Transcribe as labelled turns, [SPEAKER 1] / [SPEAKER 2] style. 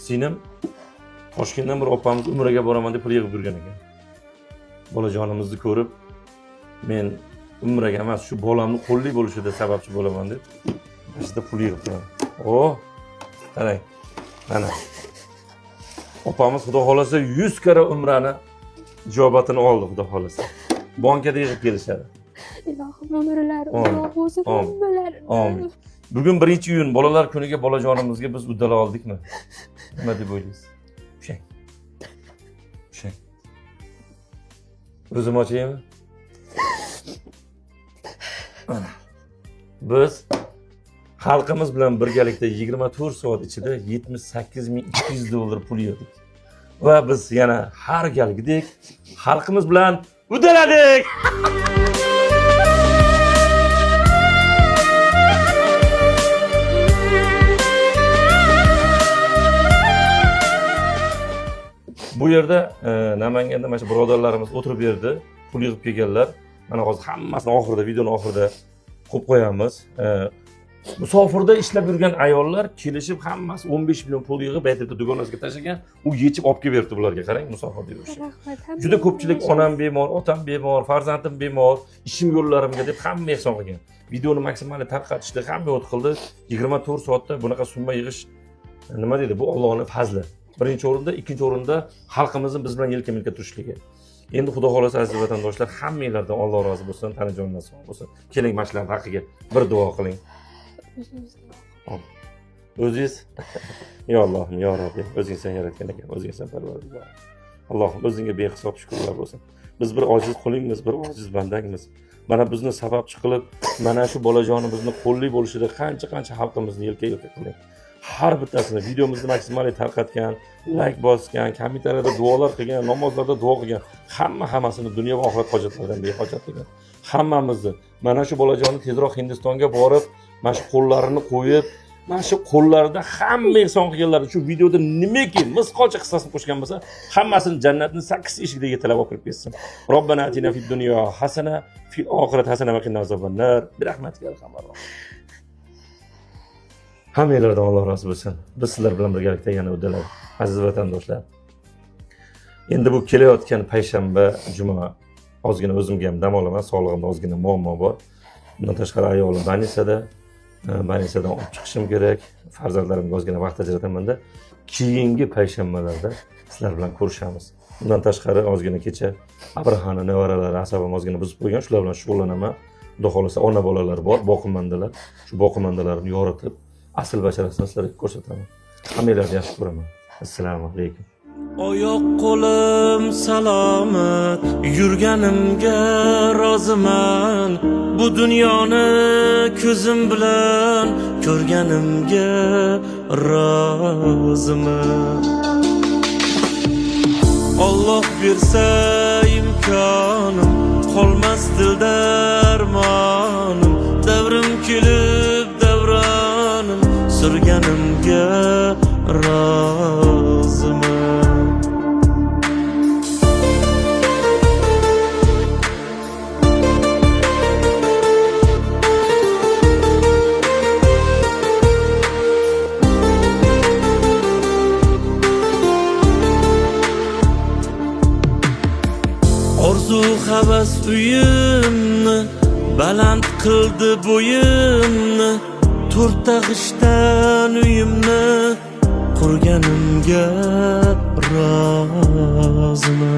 [SPEAKER 1] singlim Toshkentdan bir opamiz umraga boraman deb pul yig'ib yurgan ekan. Bolajonimizni ko'rib, men umraga emas, shu bolamni qo'lli bo'lishida sababchi bo'laman deb ishda pul yig'ib turadi. Qarang. Mana. Opamiz xudo xolasa 100 karra umrani ijobatini oldi, xudo xolasa. Bankada yig'ib kelishadi.
[SPEAKER 2] Ilohim umrlari uzoq bo'lsin, hammalari.
[SPEAKER 1] Amin. Bugun 1-iyun bolalar kuniga bolajonimizga biz uddala oldikmi? Nima deb o'ylaysiz? Pushang. O'zim ochaymi? Mana. Biz xalqimiz bilan birgalikda 24 soat ichida $78,200 pul yig'dik. Va biz yana har galgidek xalqimiz bilan uddaladik. Bu yerda Namanganda mana shu birodarlarimiz o'tirib berdi, pul yig'ib kelganlar. Mana hozir hammasini oxirida, videoning oxirida qo'yib qo'yamiz. Musofirda ishlab yurgan ayollar kelishib hammasi 15 million pul yig'ib aytibdi dugonasiga tashlagan, u yechib olib kelib berdi bularga. Qarang, musofirda yurishi.
[SPEAKER 2] Rahmat.
[SPEAKER 1] Juda ko'pchilik onam bemor, otam bemor, farzandim bemor, ishim yo'llarimga deb hamma ehson qilgan. Videoni maksimal tarqatishdi, hamma o't qildi. 24 soatda bunaqa summa yig'ish nima deydi? Bu Allohning fazli. Birinchi o'rinda, ikkinchi o'rinda xalqimizning biz bilan yelka-milka turishligi. Endi xudo xolasa aziz vatandoshlar, hammanglardan Alloh rozi bo'lsin, tanajonlar sog' bo'lsin. Keling, mashlarning haqiga bir duo qiling. O'zingiz yo Allohim, yo Robbim, o'zing sen yaratgan ekan, o'zing sen parvardigor. Allohim, o'zingga behisob shukrlar bo'lsin. Biz bir ojiz qulingmiz, bir ojiz bandangmiz. Mana bizni sababchi qilib, mana shu bolajonimizni qo'lli bo'lishida qancha xalqimizni yelka-yelka qiling. Har bittasini videomizni maksimal tarqatgan, like bosgan, kommentariyada duolar qilgan, namozlarda duo qilgan, hammasini dunyo va oxirat hojatlaridan behojat qilgan. Hammamizni mana shu bolajonni tezroq Hindistonga borib, mana shu qo'llarini qo'yib, mana shu qo'llarida hamma ehson qilganlar shu videoda nimaki misqolcha hissasini qo'shgan bo'lsa, hammasini jannatning 8 eshigiga yetalab olib kirib ketsin. Robbana atina fid dunyo hasana, fil oxirati hasana va qina azobannar. Bir rahmatika arhamar. Hammalardan Alloh rozi bo'lsin. Biz sizlar bilan birgalikda yana uddalab, aziz vatandoshlar. Endi bu kelayotgan payshanba, juma ozgina o'zimga ham dam olaman, sog'lig'imda ozgina muammo bor. Bundan tashqari ayolim Banisadan olib chiqishim kerak. Farzandlarimga ozgina vaqt ajratamanda, keyingi payshanbalarda sizlar bilan ko'rishamiz. Bundan tashqari ozgina kecha Abrahani nevaralari asabim ozgina buzib qo'ygan, shular bilan shug'ullanaman. Xudo xolasa ona bolalar bor, boqimandalar. Shu boqimandalarni yoritib asl basharasini sizlarga ko'rsataman. Hammalarni yaxshi ko'raman. Assalomu alaykum.
[SPEAKER 3] Oyoq qo'lim salomat, yurganimga roziman. Bu dunyoni ko'zim bilan ko'rganimga roziman. Alloh bersa imkonim, qolmas dilda armonim. Davrim kelib davronim, surganimga roziman. Orzu havas uyimni, baland qildi bo'yimni. To'rtta g'ishdan uyimni qurganimga roziman.